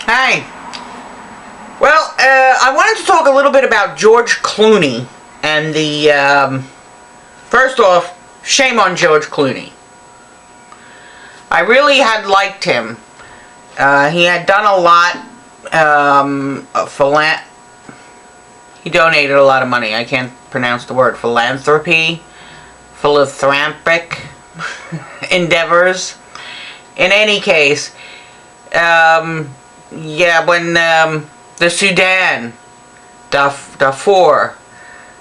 Hi. Well, I wanted to talk a little bit about George Clooney and the, first off, shame on George Clooney. I really had liked him. He had done a lot, he donated a lot of money. I can't pronounce the word. Philanthropic endeavors. In any case, when the Sudan, Darfur,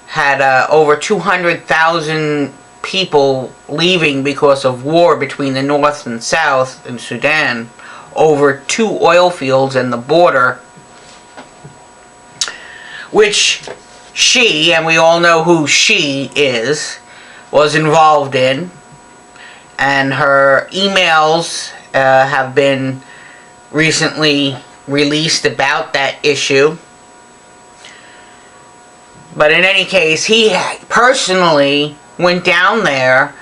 had over 200,000 people leaving because of war between the North and South in Sudan over 2 oil fields and the border, which she, and we all know who she is, was involved in, and her emails have been recently released about that issue. But in any case, he personally went down there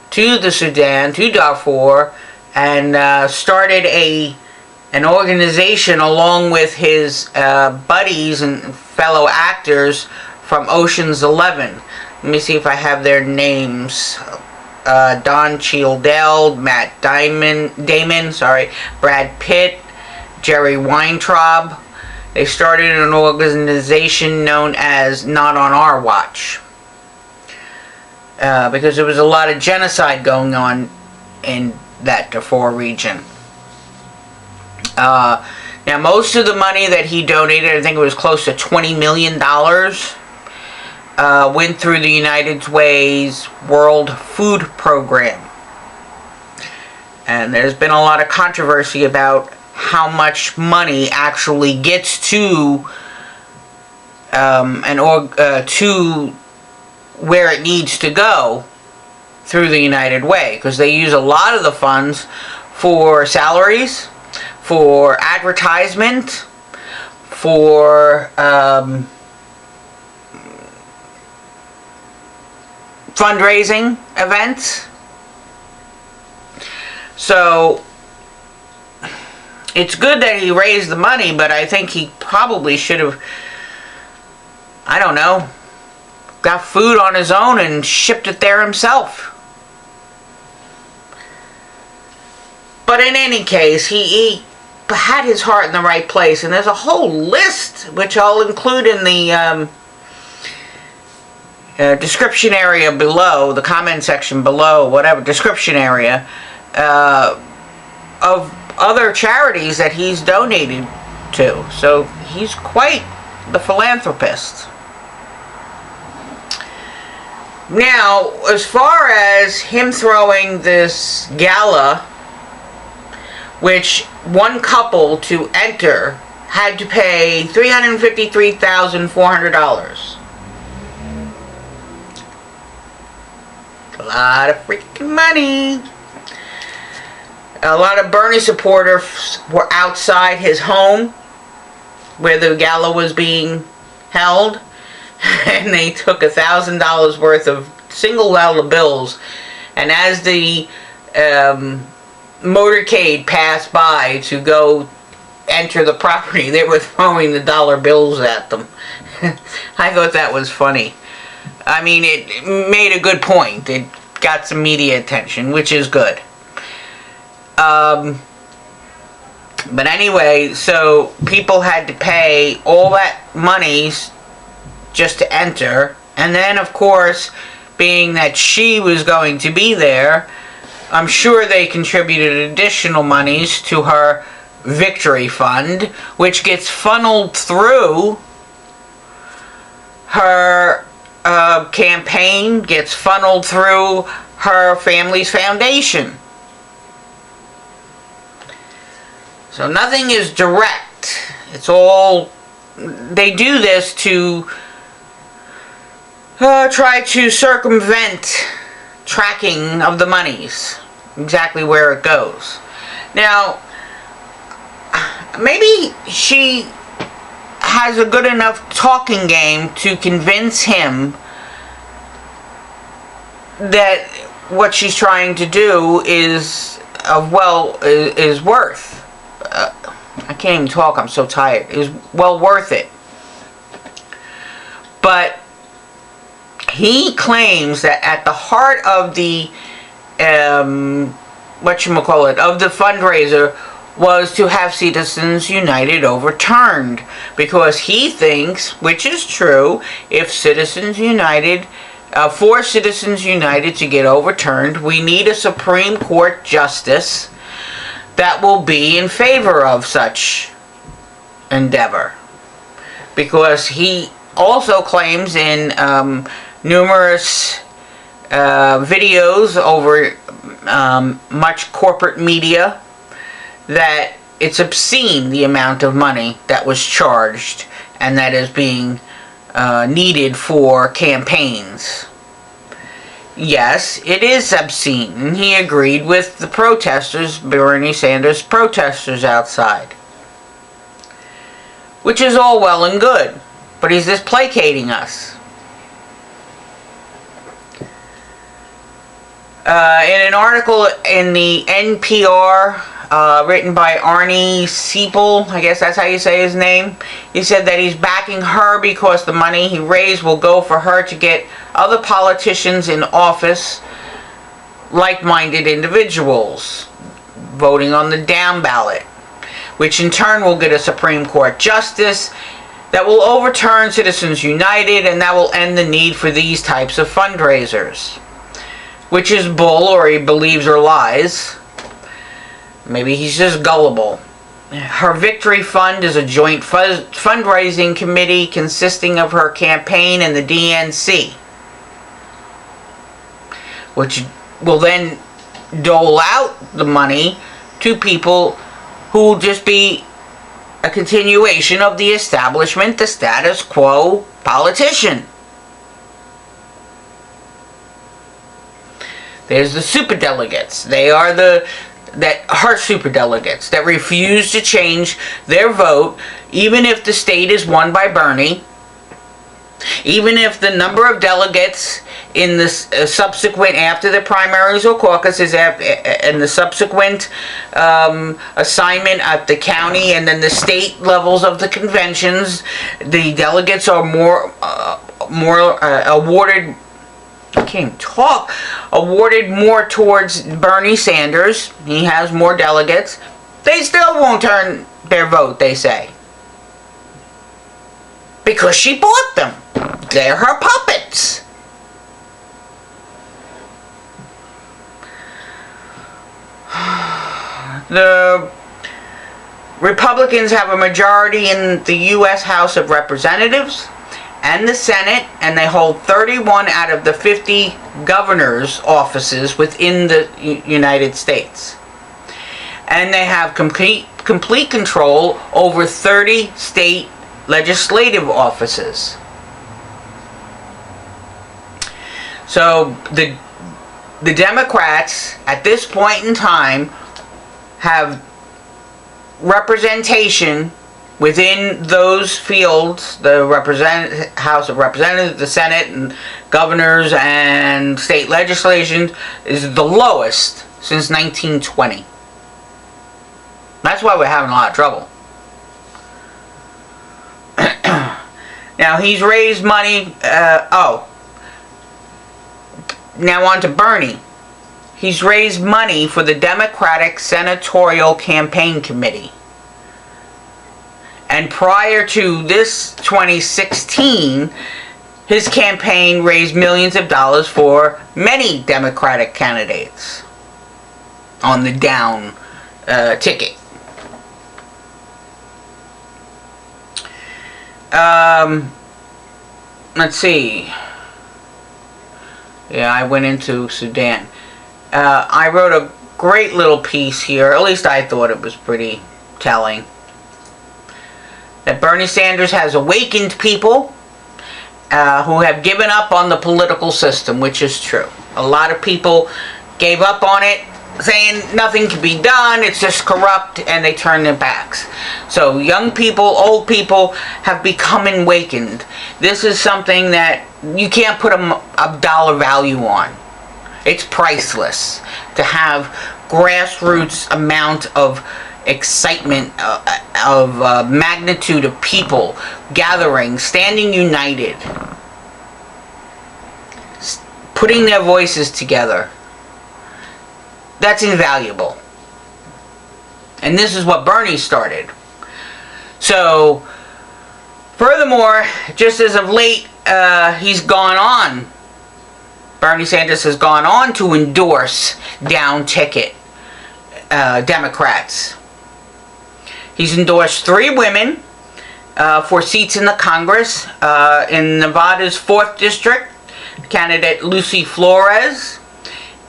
to the Sudan, to Darfur, and started an organization along with his buddies and fellow actors from Ocean's 11. Let me see if I have their names. Don Cheadle, Matt Damon, Brad Pitt, Jerry Weintraub. They started an organization known as Not On Our Watch. Because there was a lot of genocide going on in that Darfur region. Now, most of the money that he donated, I think it was close to $20 million, went through the United Way's World Food Program. And there's been a lot of controversy about how much money actually gets to to where it needs to go through the United Way, because they use a lot of the funds for salaries, for advertisement, for fundraising events. So it's good that he raised the money, but I think he probably should have, I don't know, got food on his own and shipped it there himself. But in any case, he had his heart in the right place, and there's a whole list, which I'll include in the description area below, the comment section below, whatever, description area, of other charities that he's donated to. So he's quite the philanthropist. Now, as far as him throwing this gala, which one couple to enter had to pay $353,400. A lot of freaking money. A lot of Bernie supporters were outside his home where the gala was being held, and they took $1,000 worth of single dollar bills, and as the motorcade passed by to go enter the property, they were throwing the dollar bills at them. I thought that was funny. I mean, it made a good point. It got some media attention, which is good. But anyway, so people had to pay all that money just to enter, and then of course, being that she was going to be there, I'm sure they contributed additional monies to her victory fund, which gets funneled through her campaign, gets funneled through her family's foundation. So nothing is direct. It's all, they do this to try to circumvent tracking of the monies, exactly where it goes. Now, maybe she has a good enough talking game to convince him that what she's trying to do is worth. I can't even talk, I'm so tired. It was well worth it. But he claims that at the heart of the of the fundraiser was to have Citizens United overturned, because he thinks, which is true, if Citizens United, for Citizens United to get overturned, we need a Supreme Court justice that will be in favor of such endeavor. Because he also claims in numerous videos over much corporate media that it's obscene the amount of money that was charged and that is being needed for campaigns. Yes, it is obscene, and he agreed with the protesters, Bernie Sanders protesters outside. Which is all well and good, but he's just placating us. In an article in the NPR, written by Arnie Seipel, I guess that's how you say his name, he said that he's backing her because the money he raised will go for her to get other politicians in office, like-minded individuals, voting on the down ballot, which in turn will get a Supreme Court justice that will overturn Citizens United, and that will end the need for these types of fundraisers. Which is bull, or he believes her lies. Maybe he's just gullible. Her victory fund is a joint fundraising committee consisting of her campaign and the DNC, which will then dole out the money to people who will just be a continuation of the establishment, the status quo politician. There's the superdelegates. They are her superdelegates that refuse to change their vote, even if the state is won by Bernie, even if the number of delegates in the subsequent, after the primaries or caucuses, and the subsequent assignment at the county and then the state levels of the conventions, the delegates are more awarded. I can't talk. Awarded more towards Bernie Sanders. He has more delegates. They still won't turn their vote, they say. Because she bought them. They're her puppets. The Republicans have a majority in the U.S. House of Representatives and the Senate, and they hold 31 out of the 50 governor's offices within the United States. And they have complete control over 30 state legislative offices. So the Democrats at this point in time have representation within those fields, the House of Representatives, the Senate, and governors and state legislation is the lowest since 1920. That's why we're having a lot of trouble. Now, he's raised money, now on to Bernie. He's raised money for the Democratic Senatorial Campaign Committee. And prior to this 2016, his campaign raised millions of dollars for many Democratic candidates on the down ticket. Let's see. Yeah, I went into Sudan. I wrote a great little piece here, at least I thought it was pretty telling, that Bernie Sanders has awakened people who have given up on the political system, which is true. A lot of people gave up on it, saying nothing can be done, it's just corrupt, and they turn their backs. So young people, old people have become awakened. This is something that you can't put a dollar value on. It's priceless to have grassroots amount of excitement magnitude of people gathering, standing united, putting their voices together. That's invaluable. And this is what Bernie started. So, furthermore, just as of late, he's gone on. Bernie Sanders has gone on to endorse down-ticket Democrats. He's endorsed 3 women for seats in the Congress. In Nevada's 4th District, candidate Lucy Flores.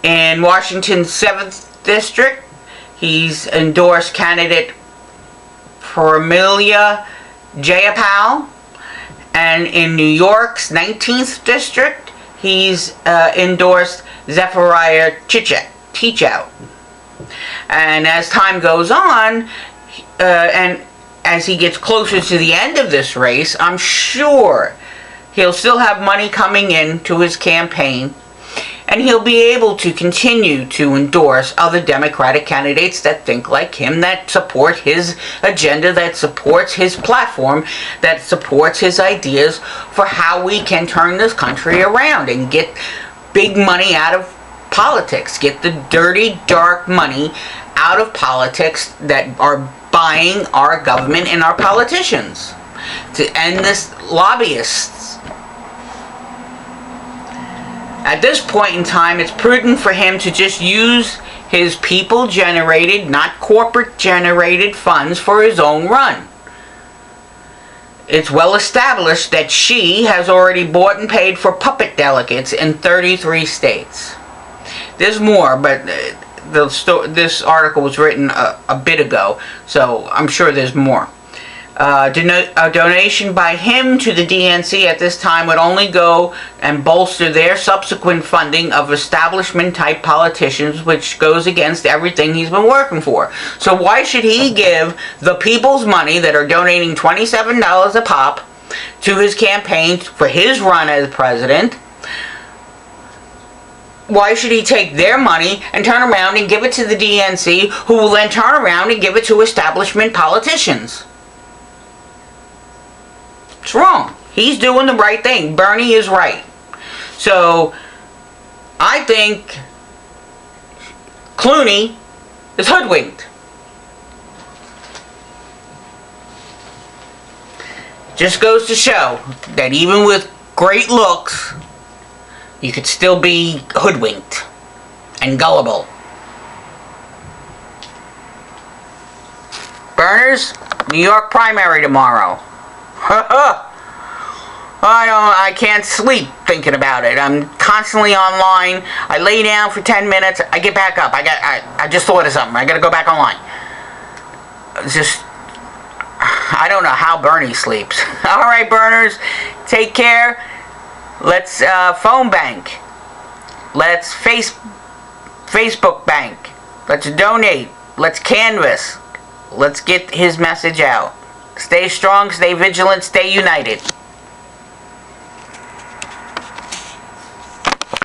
In Washington's 7th District, he's endorsed candidate Pramila Jayapal. And in New York's 19th District, he's endorsed Zechariah Teachout. And as time goes on, and as he gets closer to the end of this race, I'm sure he'll still have money coming in to his campaign, and he'll be able to continue to endorse other Democratic candidates that think like him, that support his agenda, that supports his platform, that supports his ideas for how we can turn this country around and get big money out of politics, get the dirty, dark money out of politics that are buying our government and our politicians, to end this lobbyists. At this point in time, it's prudent for him to just use his people-generated, not corporate-generated funds for his own run. It's well established that she has already bought and paid for puppet delegates in 33 states. There's more, but this article was written a bit ago, so I'm sure there's more. A donation by him to the DNC at this time would only go and bolster their subsequent funding of establishment-type politicians, which goes against everything he's been working for. So why should he give the people's money that are donating $27 a pop to his campaign for his run as president? Why should he take their money and turn around and give it to the DNC, who will then turn around and give it to establishment politicians? It's wrong. He's doing the right thing. Bernie is right. So, I think Clooney is hoodwinked. Just goes to show that even with great looks, you could still be hoodwinked and gullible. Burners, New York primary tomorrow. I can't sleep thinking about it. I'm constantly online. I lay down for 10 minutes. I get back up. I just thought of something. I gotta go back online. I don't know how Bernie sleeps. Alright, Burners, take care. Let's phone bank. Let's Facebook bank. Let's donate. Let's canvass. Let's get his message out. Stay strong, stay vigilant, stay united.